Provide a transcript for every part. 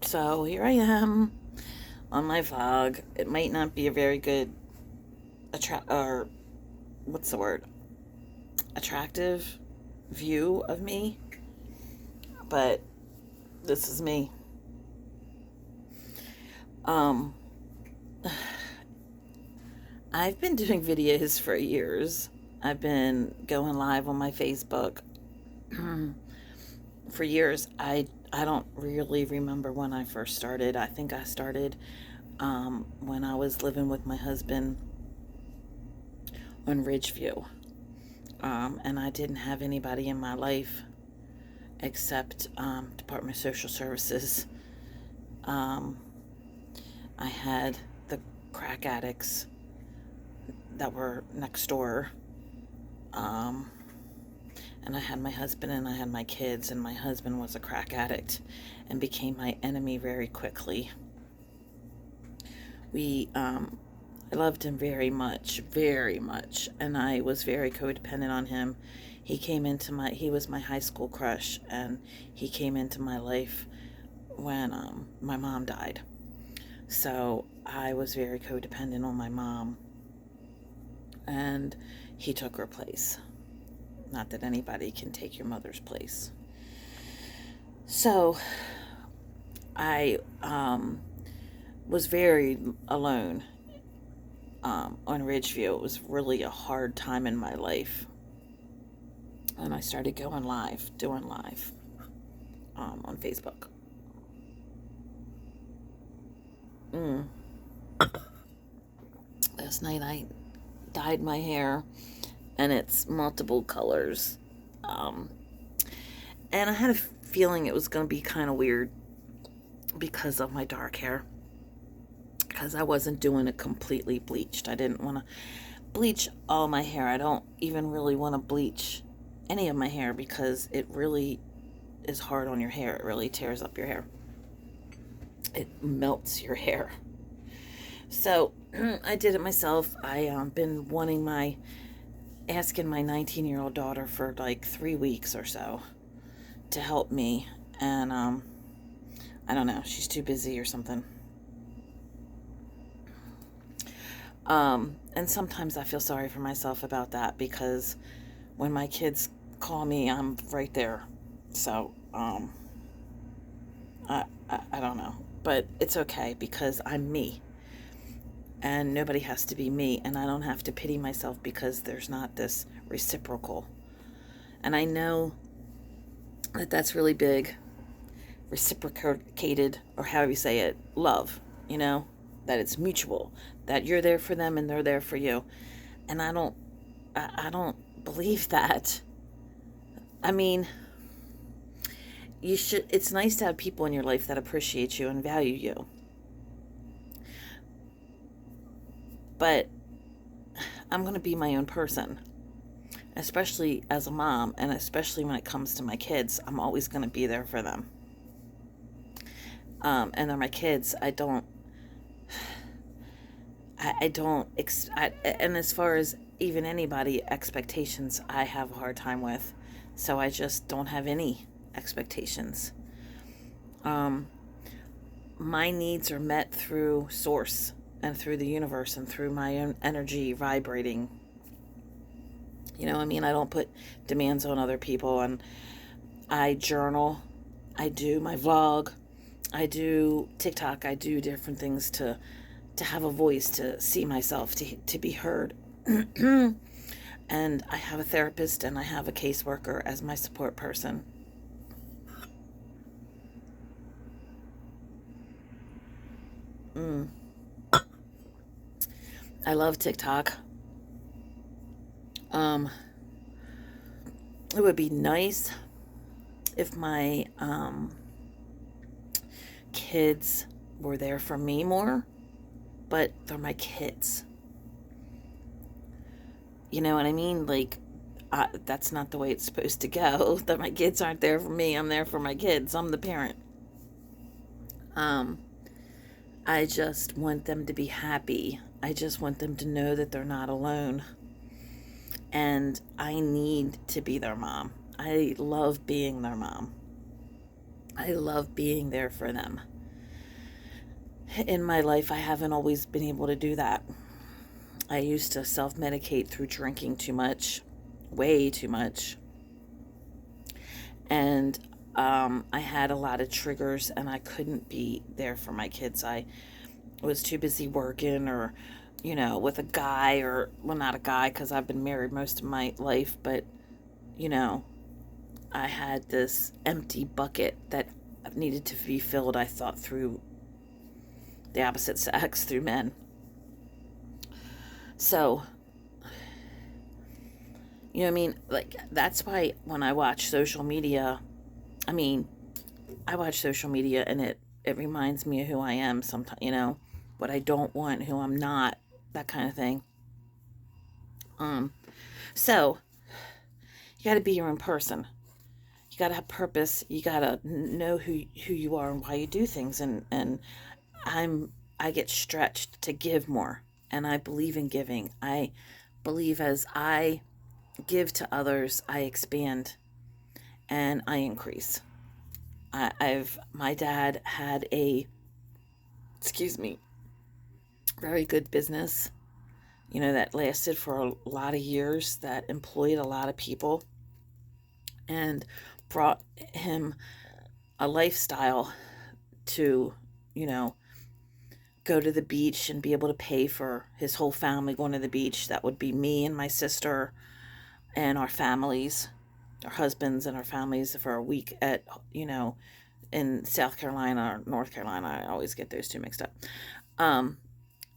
So here I am on my vlog. It might not be a very good or what's the word? Attractive view of me, but this is me. Um I've been doing videos for years. I've been going live on my Facebook for years. I don't really remember when I first started. I think I started when I was living with my husband on Ridgeview. And I didn't have anybody in my life except Department of Social Services. Um, I had the crack addicts that were next door. Um, and I had my husband and I had my kids, and my husband was a crack addict and became my enemy very quickly. I loved him very much, and I was very codependent on him. He was my high school crush, and he came into my life when my mom died. So I was very codependent on my mom, and he took her place. Not that anybody can take your mother's place. So I was very alone on Ridgeview. It was really a hard time in my life. And I started doing live on Facebook. Mm. Last night I dyed my hair, and it's multiple colors. Um, and I had a feeling it was going to be kind of weird because of my dark hair. Because I wasn't doing it completely bleached. I didn't want to bleach all my hair. I don't even really want to bleach any of my hair because it really is hard on your hair. It really tears up your hair. It melts your hair. So I did it myself. I been asking my 19-year-old daughter for like 3 weeks or so to help me, and I don't know. She's too busy or something. And sometimes I feel sorry for myself about that because when my kids call me, I'm right there. So, I don't know. But it's okay because I'm me. And nobody has to be me. And I don't have to pity myself because there's not this reciprocal. And I know that that's really big. Reciprocated, or however you say it, love, that it's mutual, that you're there for them and they're there for you. And I don't believe that. I mean, it's nice to have people in your life that appreciate you and value you. But I'm going to be my own person, especially as a mom, and especially when it comes to my kids. I'm always going to be there for them. And they're my kids. And as far as even anybody expectations, I have a hard time with. So I just don't have any expectations. My needs are met through source and through the universe and through my own energy vibrating. I don't put demands on other people. And I journal. I do my vlog. I do TikTok. I do different things to have a voice, to see myself, to be heard. And I have a therapist and I have a caseworker as my support person. Mm. I love TikTok. Um, it would be nice if my kids were there for me more, but they're my kids. You know what I mean? Like, that's not the way it's supposed to go. That my kids aren't there for me. I'm there for my kids. I'm the parent. Um, I just want them to be happy. I just want them to know that they're not alone. And I need to be their mom. I love being their mom. I love being there for them. in my life, I haven't always been able to do that. I used to self-medicate through drinking too much, way too much. And I had a lot of triggers and I couldn't be there for my kids. I was too busy working or, with a guy or, well, not a guy because I've been married most of my life, but, you know, I had this empty bucket that needed to be filled, I thought, through the opposite sex, through men. So, you know what I mean? Like, that's why when I watch social media, I mean, I watch social media and it reminds me of who I am sometimes, what I don't want, who I'm not, that kind of thing. Um, so you got to be your own person. You got to have purpose. You got to know who you are and why you do things. And I get stretched to give more, and I believe in giving. I believe as I give to others, I expand and I increase. I've my dad had a, excuse me, very good business, that lasted for a lot of years, that employed a lot of people, and brought him a lifestyle to, you know, go to the beach and be able to pay for his whole family going to the beach. That would be me and my sister and our families, our husbands and our families for a week at, in South Carolina or North Carolina. I always get those two mixed up. Um,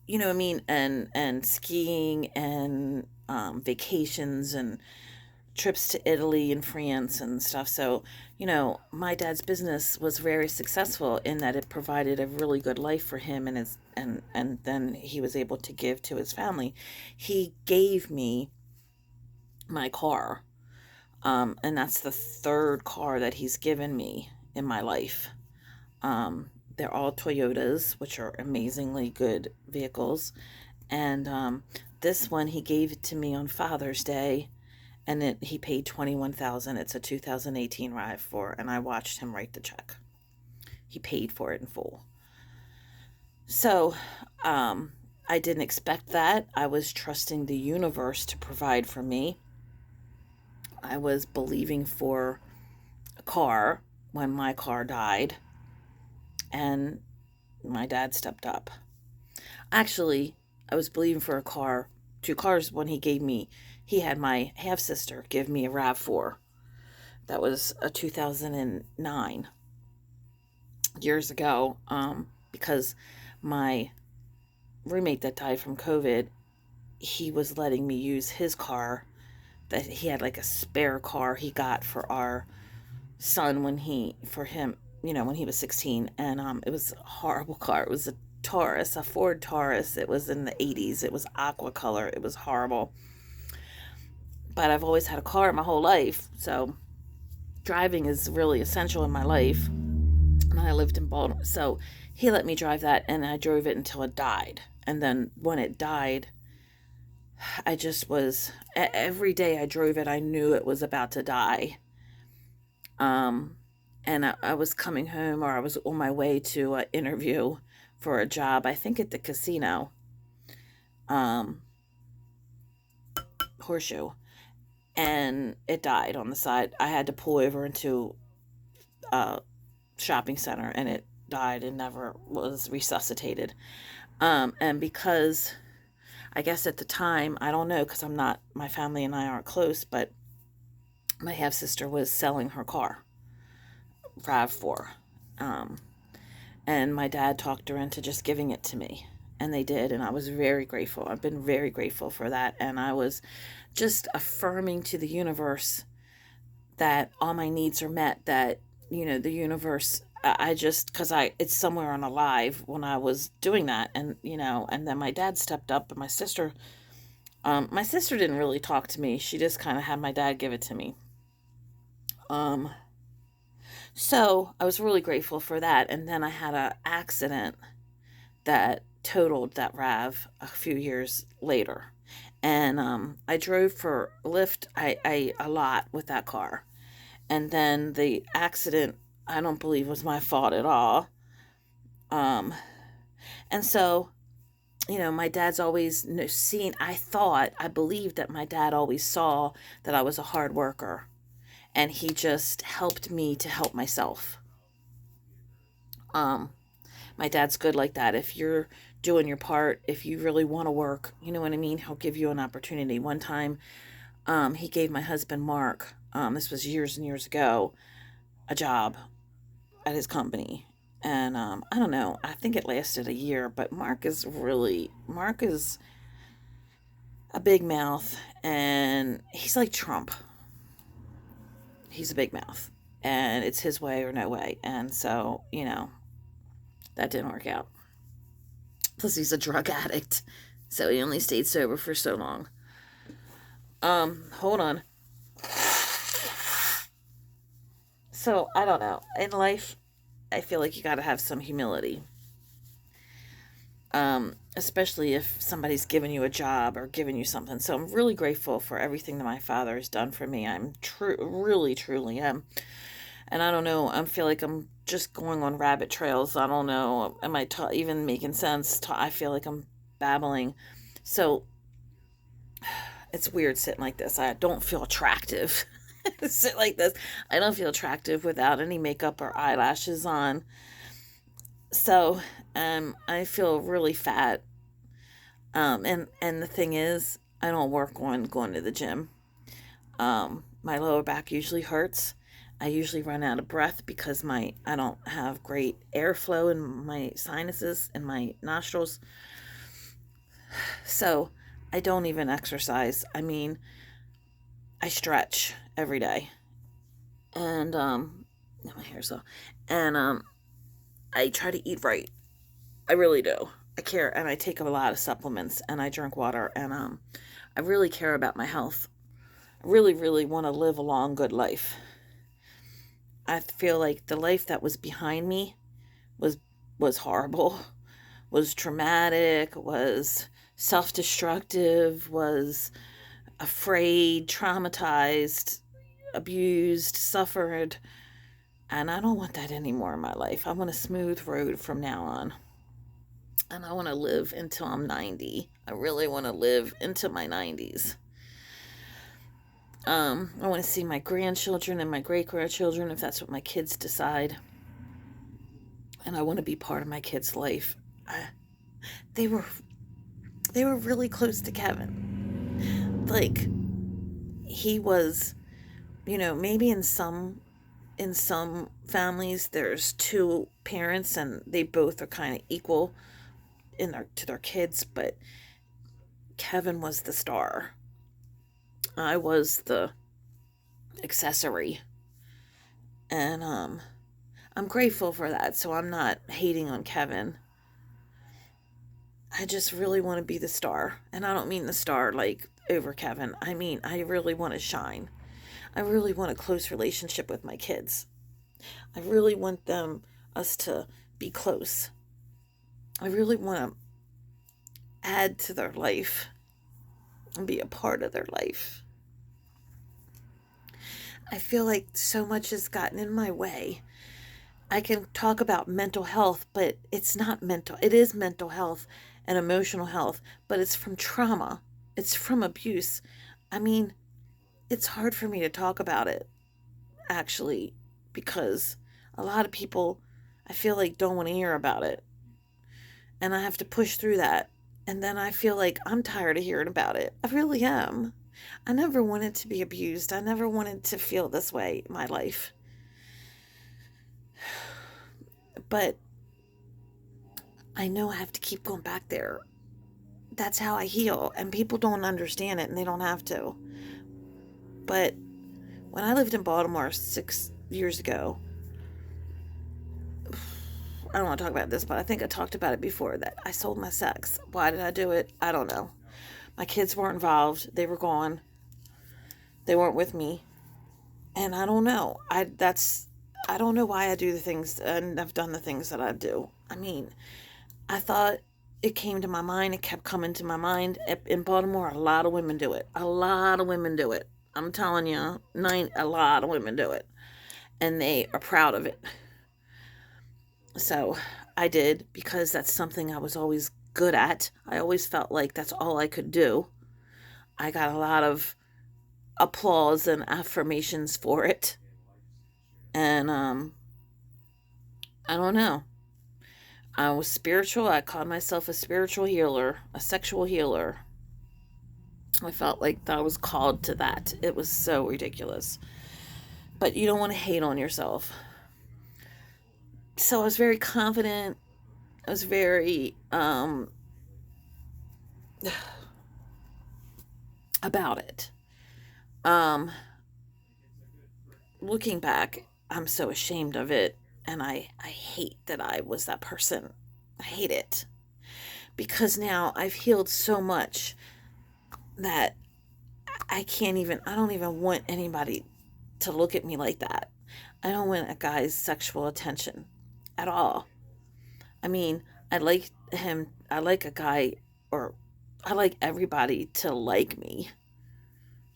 you know what I mean? And skiing and vacations and trips to Italy and France and stuff. So, my dad's business was very successful in that it provided a really good life for him and his and then he was able to give to his family. He gave me my car. And that's the third car that he's given me in my life. They're all Toyotas, which are amazingly good vehicles. And this one he gave it to me on Father's Day, and he paid 21,000. It's a 2018 RAV4, and I watched him write the check. He paid for it in full. So, I didn't expect that. I was trusting the universe to provide for me. I was believing for a car when my car died, and my dad stepped up. Actually, I was believing for a car, two cars when he had my half sister give me a RAV4. That was a 2009, years ago, because my roommate that died from COVID, he was letting me use his car that he had, like a spare car he got for our son for him, when he was 16. And it was a horrible car. It was a Taurus, a Ford Taurus. It was in the 80s. It was aqua color. It was horrible. But I've always had a car my whole life, so driving is really essential in my life. And I lived in Baltimore, so he let me drive that, and I drove it until it died. And then when it died, I just was, every day I drove it, I knew it was about to die. Um, and I was coming home, or I was on my way to an interview for a job, I think at the casino, um, Horseshoe, and it died on the side. I had to pull over into a shopping center, and it died and never was resuscitated. And because I guess at the time, I don't know, because my family and I aren't close, but my half sister was selling her car, RAV4. Um, and my dad talked her into just giving it to me. And they did, and I was very grateful. I've been very grateful for that. And I was just affirming to the universe that all my needs are met, that, the universe, I just, because it's somewhere on a live when I was doing that. And, and then my dad stepped up, and my sister didn't really talk to me. She just kind of had my dad give it to me. Um, so I was really grateful for that. And then I had an accident that totaled that RAV a few years later. And I drove for Lyft a lot with that car. And then the accident, I don't believe was my fault at all. Um, And so, my dad's always seen, I believed that my dad always saw that I was a hard worker. And he just helped me to help myself. Um, my dad's good like that. If you're doing your part, if you really want to work, you know what I mean? He'll give you an opportunity. One time, he gave my husband Mark, this was years and years ago, a job at his company. And I don't know, I think it lasted a year, but Mark is a big mouth, and he's like Trump. He's a big mouth, and it's his way or no way. And so, that didn't work out. Plus, he's a drug addict, so he only stayed sober for so long. Hold on. So, I don't know. In life, I feel like you gotta have some humility. Especially if somebody's given you a job or given you something. So I'm really grateful for everything that my father has done for me. I'm really, truly am. And I don't know, I feel like I'm just going on rabbit trails. I don't know, am I even making sense? I feel like I'm babbling. So it's weird sitting like this. I don't feel attractive. Sit like this. I don't feel attractive without any makeup or eyelashes on. So I feel really fat. And the thing is, I don't work on going to the gym. My lower back usually hurts. I usually run out of breath because I don't have great airflow in my sinuses and my nostrils. So I don't even exercise. I mean, I stretch every day. And my hair's so, and I try to eat right. I really do. I care, and I take a lot of supplements, and I drink water, and I really care about my health. I really, really want to live a long, good life. I feel like the life that was behind me was was horrible, was traumatic, was self-destructive, was afraid, traumatized, abused, suffered, and I don't want that anymore in my life. I want a smooth road from now on. And I want to live until I'm 90. I really want to live into my 90s. I want to see my grandchildren and my great grandchildren if that's what my kids decide. And I want to be part of my kids' life. They were they were really close to Kevin. Like, he was, maybe in some families there's two parents and they both are kind of equal to their kids, but Kevin was the star. I was the accessory. And I'm grateful for that. So I'm not hating on Kevin. I just really want to be the star. And I don't mean the star like over Kevin. I mean, I really want to shine. I really want a close relationship with my kids. I really want us to be close. I really want to add to their life and be a part of their life. I feel like so much has gotten in my way. I can talk about mental health, but it's not mental. It is mental health and emotional health, but it's from trauma. It's from abuse. I mean, it's hard for me to talk about it, actually, because a lot of people, I feel like, don't want to hear about it. And I have to push through that. And then I feel like I'm tired of hearing about it. I really am. I never wanted to be abused. I never wanted to feel this way in my life. But I know I have to keep going back there. That's how I heal. And people don't understand it and they don't have to. But when I lived in Baltimore 6 years ago, I don't want to talk about this, but I think I talked about it before, that I sold my sex. Why did I do it? I don't know. My kids weren't involved. They were gone. They weren't with me. And I don't know. I don't know why I do the things and I've done the things that I do. I mean, I thought it came to my mind. It kept coming to my mind. In Baltimore, a lot of women do it. A lot of women do it. I'm telling you, a lot of women do it. And they are proud of it. So I did, because that's something I was always good at. I always felt like that's all I could do. I got a lot of applause and affirmations for it. And I don't know. I was spiritual. I called myself a spiritual healer, a sexual healer. I felt like I was called to that. It was so ridiculous. But you don't want to hate on yourself. So I was very confident. I was very about it. Um Looking back, I'm so ashamed of it, and I hate that I was that person. I hate it, because now I've healed so much that I don't even want anybody to look at me like that. I don't want a guy's sexual attention at all. I mean, I like a guy, or I like everybody to like me.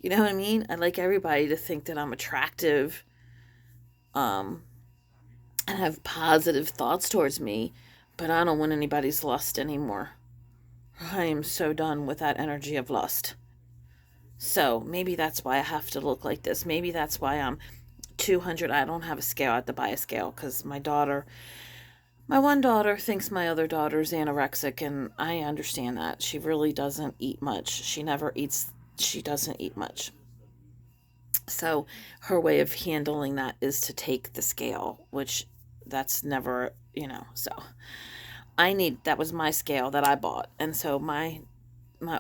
You know what I mean? I like everybody to think that I'm attractive, um, and have positive thoughts towards me, but I don't want anybody's lust anymore. I am so done with that energy of lust. So maybe that's why I have to look like this. Maybe that's why I'm 200. I don't have a scale. I have to buy a scale because my one daughter thinks my other daughter's anorexic, and I understand that. She really doesn't eat much. She doesn't eat much. So her way of handling that is to take the scale, which that's never, so that was my scale that I bought. And so my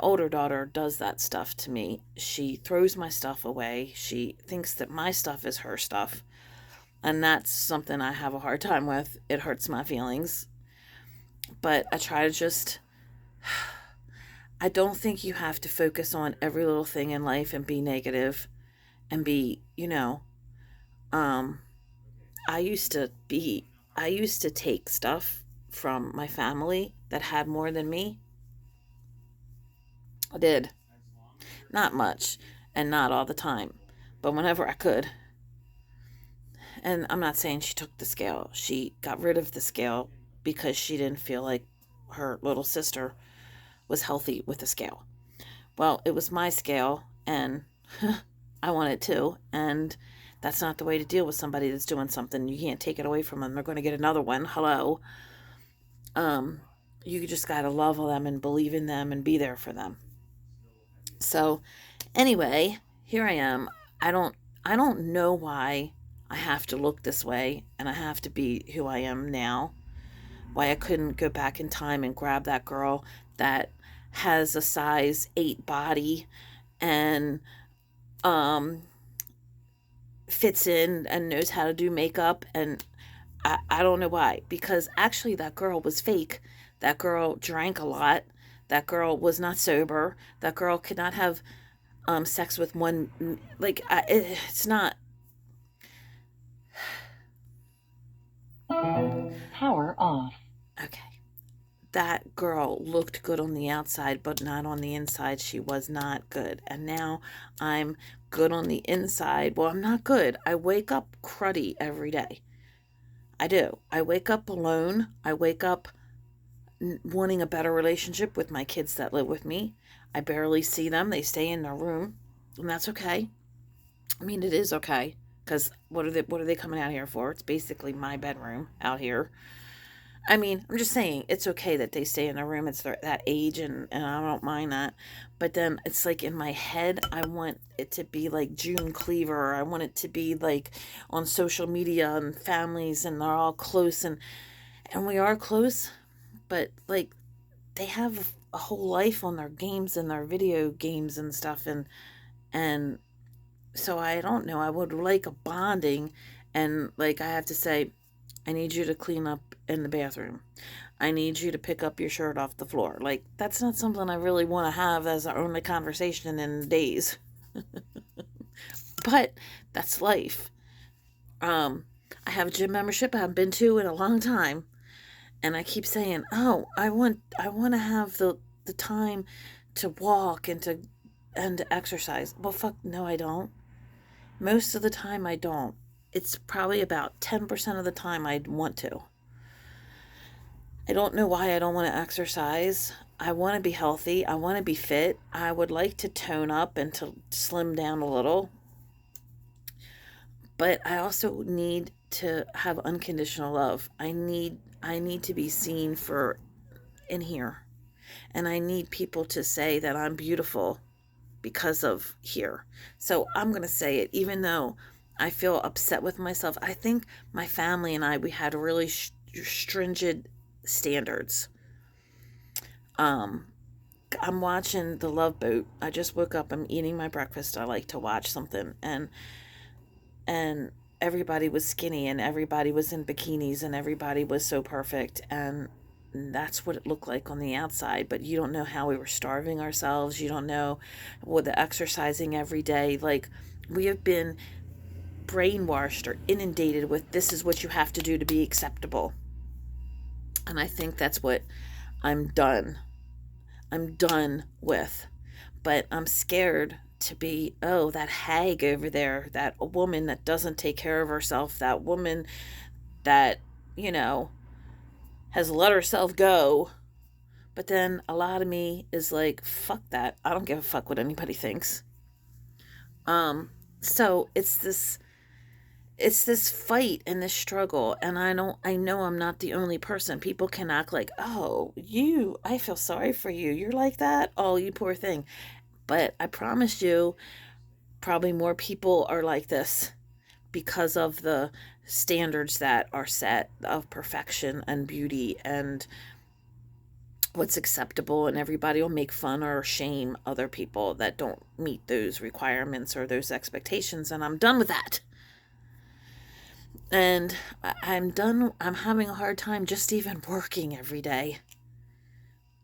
older daughter does that stuff to me. She throws my stuff away. She thinks that my stuff is her stuff. And that's something I have a hard time with. It hurts my feelings. But I try to just, I don't think you have to focus on every little thing in life and be negative and be, um, I used to be, I used to take stuff from my family that had more than me. I did. Not much and not all the time, but whenever I could. And I'm not saying she took the scale. She got rid of the scale because she didn't feel like her little sister was healthy with the scale. Well, it was my scale, and I want it too. And that's not the way to deal with somebody that's doing something. You can't take it away from them. They're going to get another one. Hello. Um, you just got to love them and believe in them and be there for them. So, anyway, here I am. I don't I don't know why I have to look this way and I have to be who I am now. Why I couldn't go back in time and grab that girl that has a size 8 body and um fits in and knows how to do makeup, and I don't know why, because actually that girl was fake. That girl drank a lot. That girl was not sober. That girl could not have sex with one, like it's not. Power off. Okay, that girl looked good on the outside but not on the inside. She was not good, and now I'm good on the inside. Well, I'm not good. I wake up cruddy every day. I do. I wake up alone. I wake up wanting a better relationship with my kids that live with me. I barely see them. They stay in their room, and that's okay. I mean, it is okay, because what are they coming out here for? It's basically my bedroom out here. I mean, I'm just saying it's okay that they stay in their room. It's that age, and I don't mind that. But then it's like in my head, I want it to be like June Cleaver. I want it to be like on social media and families, and they're all close, and we are close, but like they have a whole life on their games and their video games and stuff, and so I don't know. I would like a bonding, and like I have to say, I need you to clean up in the bathroom. I need you to pick up your shirt off the floor. Like that's not something I really want to have as our only conversation in days. But that's life. Um, I have a gym membership I haven't been to in a long time, and I keep saying, "Oh, I want to have the time to walk and to exercise." Well, fuck, no, I don't. Most of the time, I don't. It's probably about 10% of the time I'd want to. I don't know why I don't want to exercise. I want to be healthy. I want to be fit. I would like to tone up and to slim down a little. But I also need to have unconditional love. I need to be seen for in here. And I need people to say that I'm beautiful because of here. So I'm going to say it, even though I feel upset with myself. I think my family and we had really stringent standards. Um, I'm watching The Love Boat. I just woke up. I'm eating my breakfast. I like to watch something, and everybody was skinny, and everybody was in bikinis, and everybody was so perfect, and that's what it looked like on the outside. But you don't know how we were starving ourselves. You don't know what the exercising every day. Like, we have been brainwashed or inundated with, this is what you have to do to be acceptable. And I think that's what I'm done. I'm done with. But I'm scared to be, oh, that hag over there, that woman that doesn't take care of herself, that woman that, you know, has let herself go. But then a lot of me is like, fuck that. I don't give a fuck what anybody thinks. So it's this fight and this struggle, and I know I'm not the only person. People can act like, oh, I feel sorry for you, you're like that, oh, you poor thing. But I promise you, probably more people are like this because of the standards that are set of perfection and beauty and what's acceptable, and everybody will make fun or shame other people that don't meet those requirements or those expectations, and I'm done with that. And I'm done. I'm having a hard time just even working every day.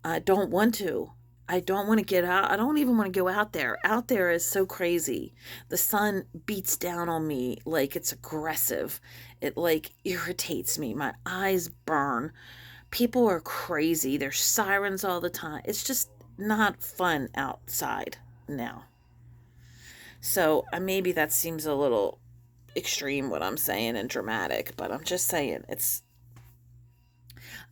I don't want to. I don't want to get out. I don't even want to go out there. Out there is so crazy. The sun beats down on me like it's aggressive. It like irritates me. My eyes burn. People are crazy. There's sirens all the time. It's just not fun outside now. So maybe that seems a little extreme what I'm saying and dramatic, but I'm just saying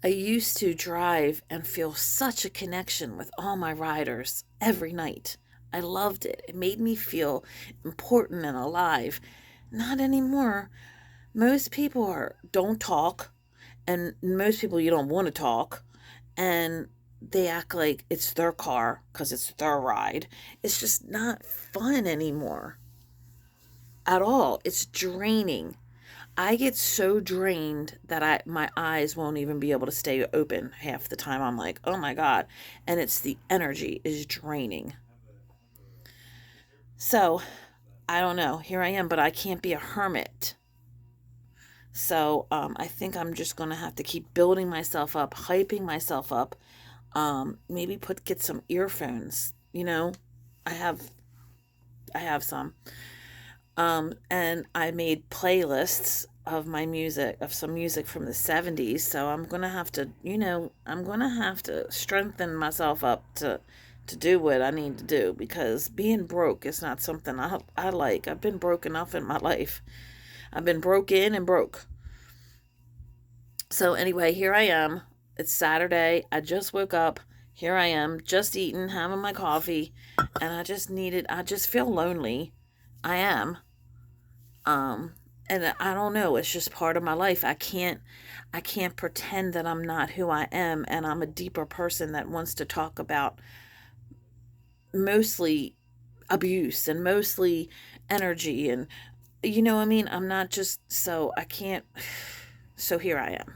I used to drive and feel such a connection with all my riders every night. I loved it. It made me feel important and alive. Not anymore. Most people don't talk, and most people you don't want to talk, and they act like it's their car because it's their ride. It's just not fun anymore at all. It's draining. I get so drained that my eyes won't even be able to stay open half the time. I'm like, "Oh my god." And it's the energy is draining. So, I don't know. Here I am, but I can't be a hermit. So, I think I'm just going to have to keep building myself up, hyping myself up. Maybe get some earphones, I have I have some. And I made playlists of my music, of some music from the 70s. So I'm going to have to, I'm going to have to strengthen myself up to do what I need to do, because being broke is not something I like. I've been broke enough in my life. I've been broken and broke. So anyway, here I am. It's Saturday. I just woke up. Here I am, just eating, having my coffee, and I just feel lonely. I am. Um, and I don't know, it's just part of my life. I can't pretend that I'm not who I am, and I'm a deeper person that wants to talk about mostly abuse and mostly energy, and you know what I mean? I'm not just, so I can't. So here I am.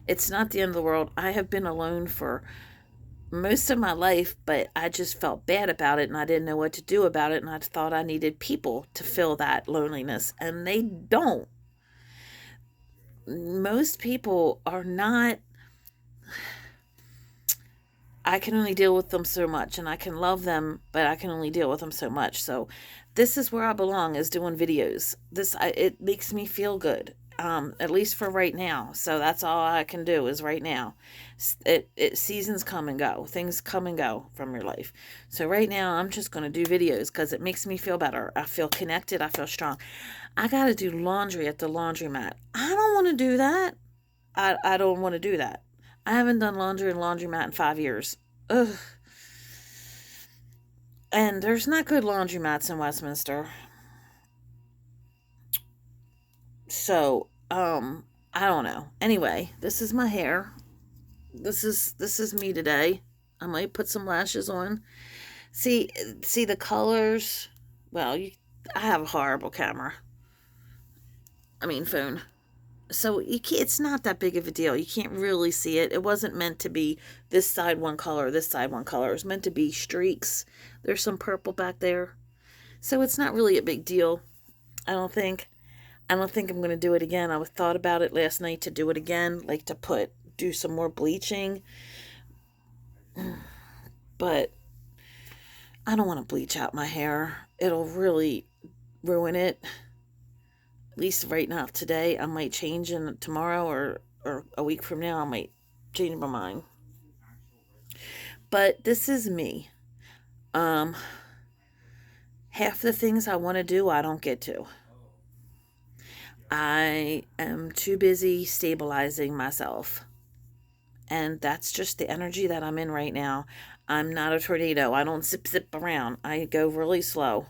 It's not the end of the world. I have been alone for most of my life, but I just felt bad about it, and I didn't know what to do about it, and I thought I needed people to fill that loneliness, and they don't. Most people are not. I can only deal with them so much, and I can love them, but I can only deal with them so much. So this is where I belong, is doing videos. It makes me feel good. At least for right now. So that's all I can do is right now. Seasons come and go. Things come and go from your life. So right now I'm just going to do videos because it makes me feel better. I feel connected. I feel strong. I got to do laundry at the laundromat. I don't want to do that. I don't want to do that. I haven't done laundry and laundromat in 5 years. Ugh. And there's not good laundromats in Westminster. So, I don't know. Anyway, this is my hair. This is me today. I might put some lashes on. See the colors. Well, I have a horrible camera. I mean phone. So it's not that big of a deal. You can't really see it. It wasn't meant to be this side one color, this side one color. It was meant to be streaks. There's some purple back there. So it's not really a big deal. I don't think. I don't think I'm going to do it again. I thought about it last night to do it again, like to do some more bleaching. But I don't want to bleach out my hair. It'll really ruin it. At least right now, today, I might change, and tomorrow or a week from now, I might change my mind. But this is me. Um, Half the things I want to do, I don't get to. I am too busy stabilizing myself. And that's just the energy that I'm in right now. I'm not a tornado. I don't zip around. I go really slow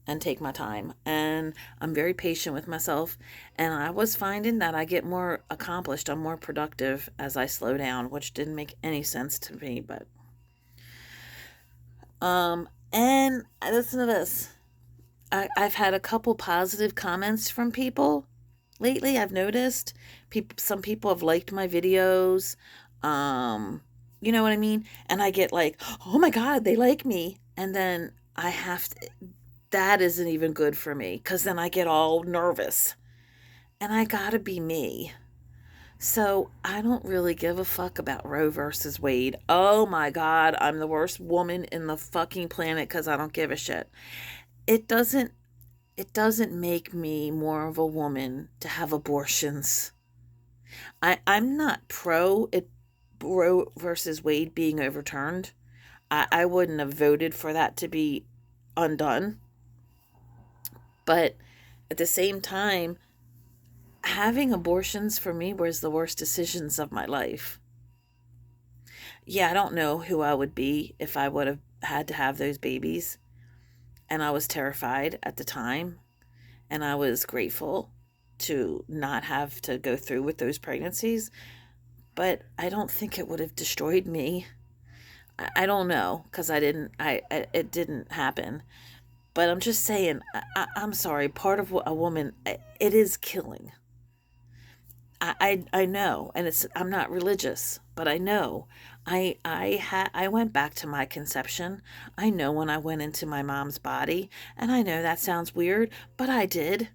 and take my time. And I'm very patient with myself. And I was finding that I get more accomplished. I'm more productive as I slow down, which didn't make any sense to me. But and I listen to this. I've had a couple positive comments from people lately. I've noticed some people have liked my videos. You know what I mean? And I get like, oh my God, they like me. And then I have to, that isn't even good for me because then I get all nervous and I gotta be me. So I don't really give a fuck about Roe versus Wade. Oh my God, I'm the worst woman in the fucking planet because I don't give a shit. It doesn't make me more of a woman to have abortions. I'm not Roe versus Wade being overturned. I wouldn't have voted for that to be undone. But at the same time, having abortions for me was the worst decisions of my life. Yeah, I don't know who I would be if I would have had to have those babies. And I was terrified at the time. And I was grateful to not have to go through with those pregnancies. But I don't think it would have destroyed me. I don't know because it didn't happen. But I'm just saying, I'm sorry. Part of a woman, it is killing. I know, and I'm not religious, but I know. I went back to my conception. I know when I went into my mom's body, and I know that sounds weird, but I did.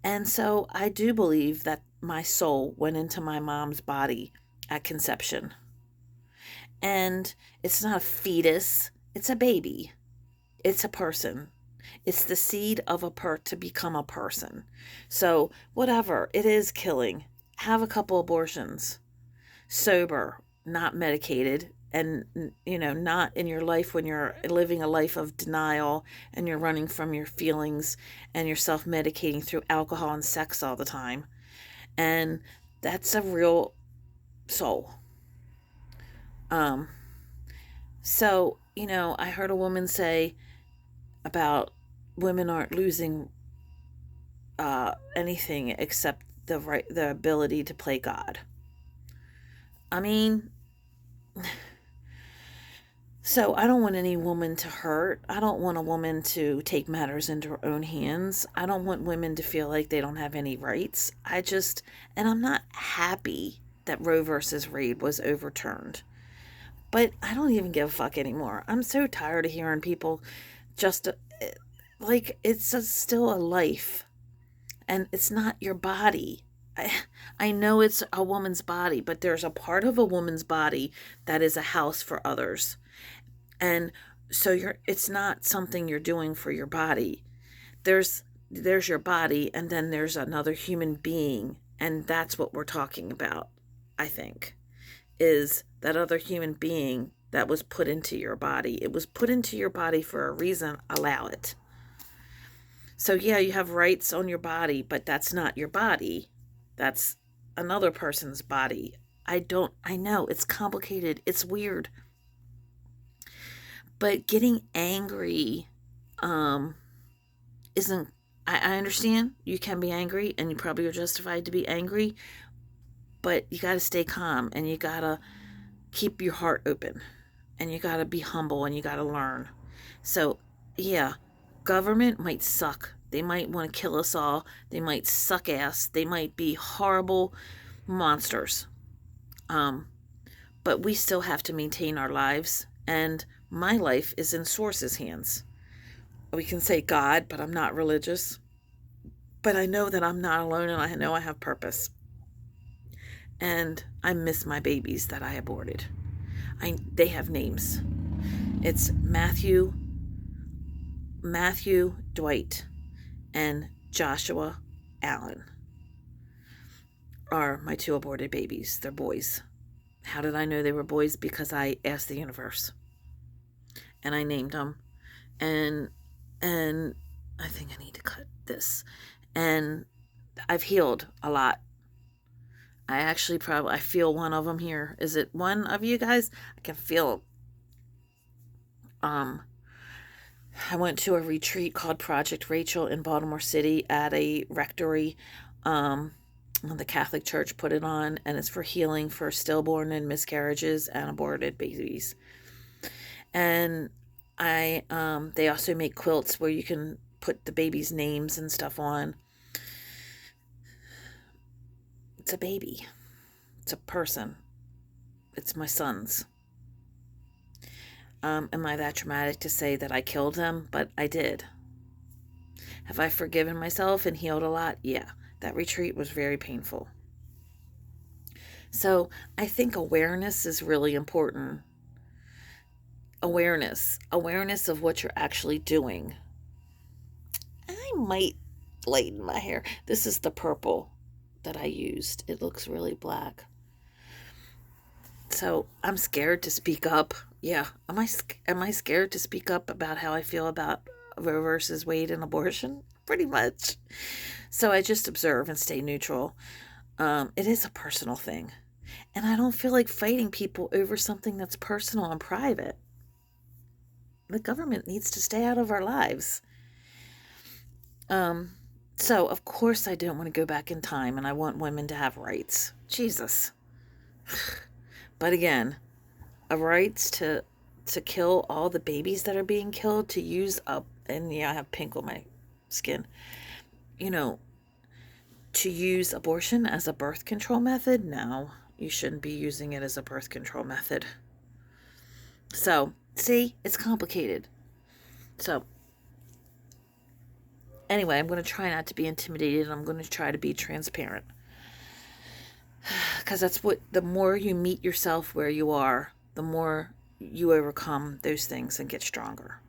And so I do believe that my soul went into my mom's body at conception. And it's not a fetus, it's a baby. It's a person. It's the seed of to become a person. So, whatever, it is killing. Have a couple abortions. Sober, not medicated, and, not in your life when you're living a life of denial and you're running from your feelings and you're self-medicating through alcohol and sex all the time. And that's a real soul. So, I heard a woman say about women aren't losing anything except the ability to play God. I mean, so I don't want any woman to hurt. I don't want a woman to take matters into her own hands. I don't want women to feel like they don't have any rights. And I'm not happy that Roe versus Wade was overturned. But I don't even give a fuck anymore. I'm so tired of hearing people just like it's still a life and it's not your body. I know it's a woman's body, but there's a part of a woman's body that is a house for others. And so it's not something you're doing for your body. There's your body and then there's another human being, and that's what we're talking about, I think. Is that other human being that was put into your body. It was put into your body for a reason. Allow it. So yeah, you have rights on your body, but that's not your body. That's another person's body. I know it's complicated. It's weird. But getting angry um, isn't, I understand you can be angry and you probably are justified to be angry, but you got to stay calm and you got to keep your heart open and you got to be humble and you got to learn. So, yeah, government might suck. They might want to kill us all. They might suck ass. They might be horrible monsters. Um, but we still have to maintain our lives. And my life is in Source's hands. We can say God, but I'm not religious. But I know that I'm not alone and I know I have purpose. And I miss my babies that I aborted. They have names. It's Matthew, Dwight, and Joshua Allen are my 2 aborted babies. They're boys. How did I know they were boys? Because I asked the universe. And I named them. And I think I need to cut this. And I've healed a lot. I feel one of them here. Is it one of you guys? I can feel I went to a retreat called Project Rachel in Baltimore City at a rectory. The Catholic Church put it on, and it's for healing for stillborn and miscarriages and aborted babies. And they also make quilts where you can put the baby's names and stuff on. It's a baby. It's a person. It's my son's. Am I that dramatic to say that I killed them? But I did. Have I forgiven myself and healed a lot? Yeah. That retreat was very painful. So I think awareness is really important. Awareness of what you're actually doing. I might lighten my hair. This is the purple that I used. It looks really black. So I'm scared to speak up. Yeah. Am I scared to speak up about how I feel about Roe versus Wade and abortion? Pretty much. So I just observe and stay neutral. It is a personal thing. And I don't feel like fighting people over something that's personal and private. The government needs to stay out of our lives. So of course I don't want to go back in time and I want women to have rights. Jesus. But again, a rights to kill all the babies that are being killed, to use up, and yeah, I have pink on my skin, to use abortion as a birth control method. No, you shouldn't be using it as a birth control method. So, see, it's complicated. So, anyway, I'm going to try not to be intimidated. I'm going to try to be transparent. Because the more you meet yourself where you are, the more you overcome those things and get stronger.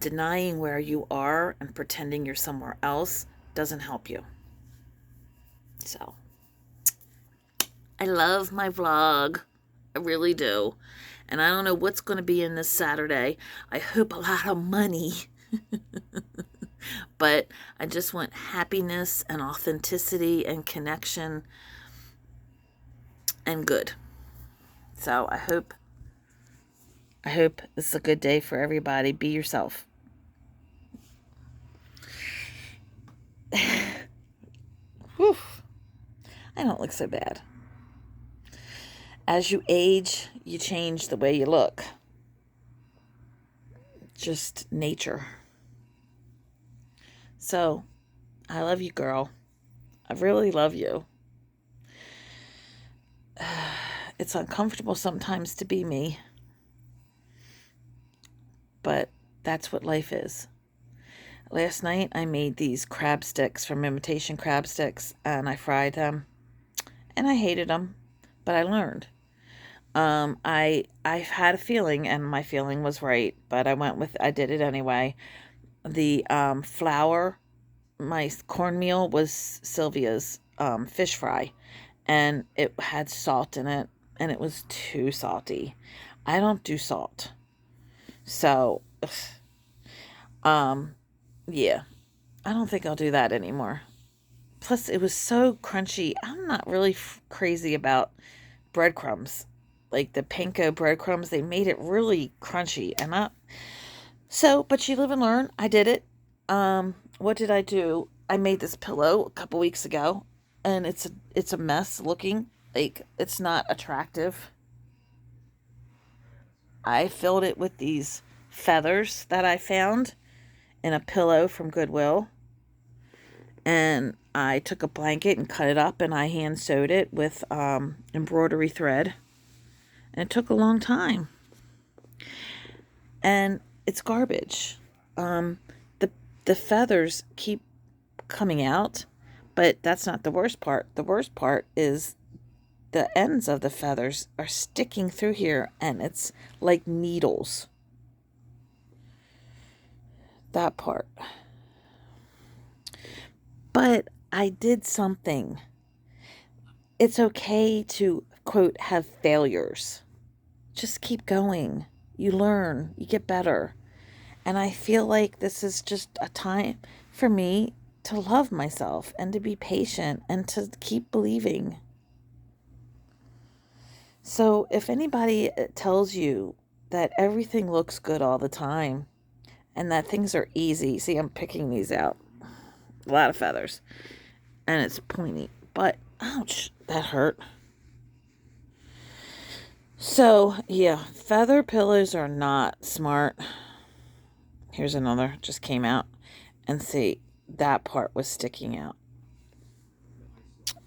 Denying where you are and pretending you're somewhere else doesn't help you. So, I love my vlog. I really do. And I don't know what's going to be in this Saturday. I hope a lot of money. But I just want happiness and authenticity and connection and good. So I hope this is a good day for everybody. Be yourself. Whew. I don't look so bad. As you age, you change the way you look. Just nature. So, I love you, girl. I really love you. It's uncomfortable sometimes to be me. But that's what life is. Last night I made these crab sticks from Imitation Crab Sticks, and I fried them. And I hated them, but I learned. I had a feeling, and my feeling was right, but I did it anyway. The flour, my cornmeal was Sylvia's fish fry, and it had salt in it, and it was too salty. I don't do salt. So, yeah, I don't think I'll do that anymore. Plus, it was so crunchy. I'm not really crazy about breadcrumbs, like the panko breadcrumbs. They made it really crunchy, but you live and learn. I did it. What did I do? I made this pillow a couple weeks ago, and it's a mess looking. Like, it's not attractive. I filled it with these feathers that I found in a pillow from Goodwill. And I took a blanket and cut it up, and I hand sewed it with embroidery thread. And it took a long time. And it's garbage. The feathers keep coming out, but that's not the worst part. The worst part is the ends of the feathers are sticking through here, and it's like needles. That part. But I did something. It's okay to, quote, have failures. Just keep going. You learn. You get better. And I feel like this is just a time for me to love myself and to be patient and to keep believing. So if anybody tells you that everything looks good all the time and that things are easy, see, I'm picking these out. A lot of feathers. And it's pointy. But, ouch, that hurt. So, yeah, feather pillows are not smart. Here's another, just came out. And see, that part was sticking out.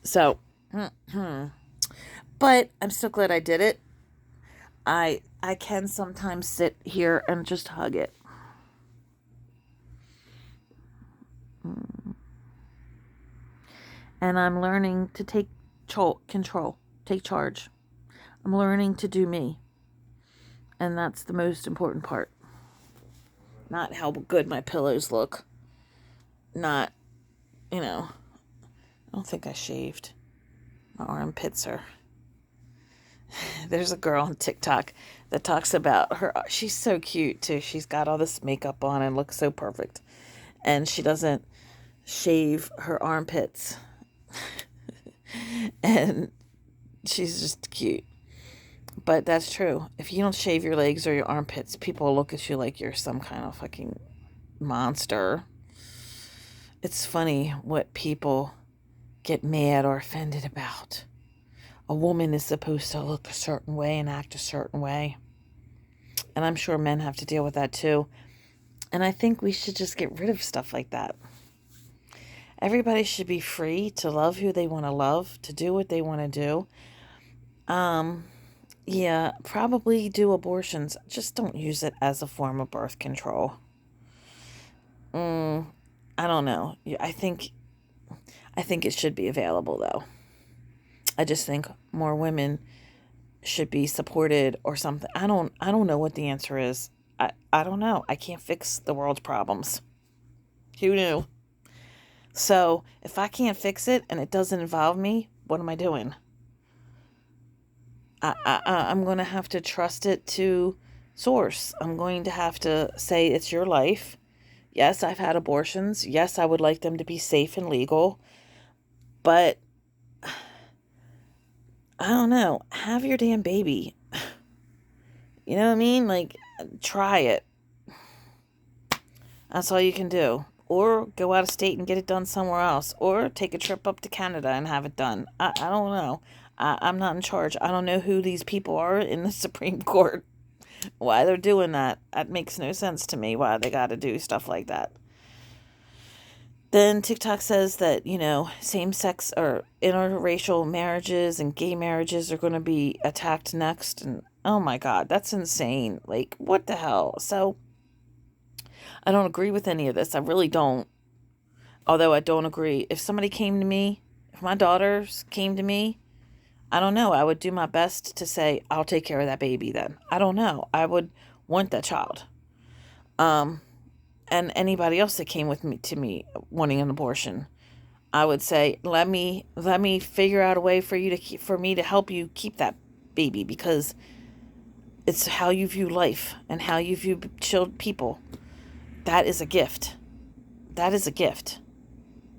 So, but I'm still glad I did it. I can sometimes sit here and just hug it. And I'm learning to take control, take charge. I'm learning to do me. And that's the most important part. Not how good my pillows look. Not, I don't think I shaved. My armpits are... There's a girl on TikTok that talks about her. She's so cute, too. She's got all this makeup on and looks so perfect. And she doesn't shave her armpits. And she's just cute. But that's true. If you don't shave your legs or your armpits, people will look at you like you're some kind of fucking monster. It's funny what people get mad or offended about. A woman is supposed to look a certain way and act a certain way. And I'm sure men have to deal with that too. And I think we should just get rid of stuff like that. Everybody should be free to love who they want to love, to do what they want to do. Yeah, probably do abortions. Just don't use it as a form of birth control. I don't know. I think it should be available, though. I just think more women should be supported or something. I don't know what the answer is. I don't know. I can't fix the world's problems. Who knew? So if I can't fix it and it doesn't involve me, what am I doing? I'm going to have to trust it to source. I'm going to have to say it's your life. Yes, I've had abortions. Yes, I would like them to be safe and legal. But I don't know. Have your damn baby. You know what I mean? Like, try it. That's all you can do. Or go out of state and get it done somewhere else. Or take a trip up to Canada and have it done. I don't know. I'm not in charge. I don't know who these people are in the Supreme Court. Why they're doing that. That makes no sense to me. Why they got to do stuff like that. Then TikTok says that, same-sex or interracial marriages and gay marriages are going to be attacked next. And oh my God, that's insane. Like, what the hell? So I don't agree with any of this. I really don't. Although I don't agree. If somebody came to me, if my daughters came to me, I don't know. I would do my best to say, I'll take care of that baby then. I don't know. I would want that child. And anybody else that came to me wanting an abortion, I would say, let me figure out a way for me to help you keep that baby, because it's how you view life and how you view people. That is a gift. That is a gift.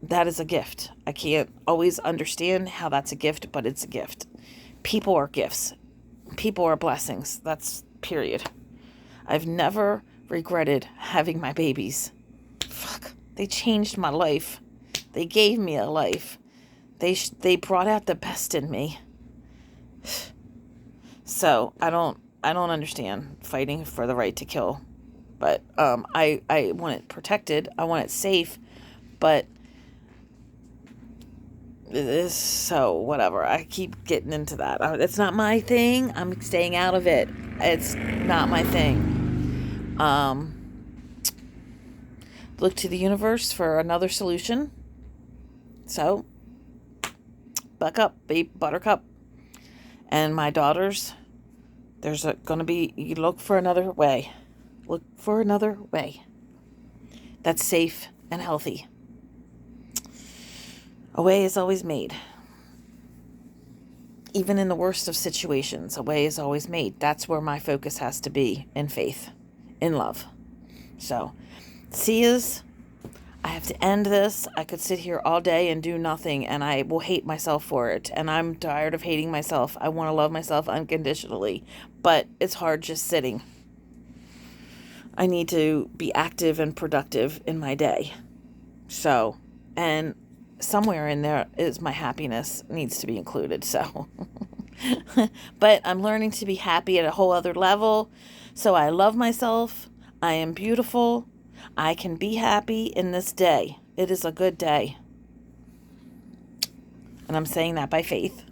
That is a gift. I can't always understand how that's a gift, but it's a gift. People are gifts. People are blessings. That's period. I've never regretted having my babies. Fuck. They changed my life. They gave me a life. They brought out the best in me. So I don't understand fighting for the right to kill. But I want it protected. I want it safe. But so whatever. I keep getting into that. It's not my thing. I'm staying out of it. It's not my thing. Look to the universe for another solution. So, buck up, babe, buttercup. And my daughters, there's going to be, you look for another way. Look for another way that's safe and healthy. A way is always made. Even in the worst of situations, a way is always made. That's where my focus has to be, in faith, in love. So, see yous. I have to end this. I could sit here all day and do nothing, and I will hate myself for it. And I'm tired of hating myself. I want to love myself unconditionally, but it's hard just sitting. I need to be active and productive in my day. So, and somewhere in there is my happiness needs to be included. So, but I'm learning to be happy at a whole other level. So I love myself. I am beautiful. I can be happy in this day. It is a good day. And I'm saying that by faith.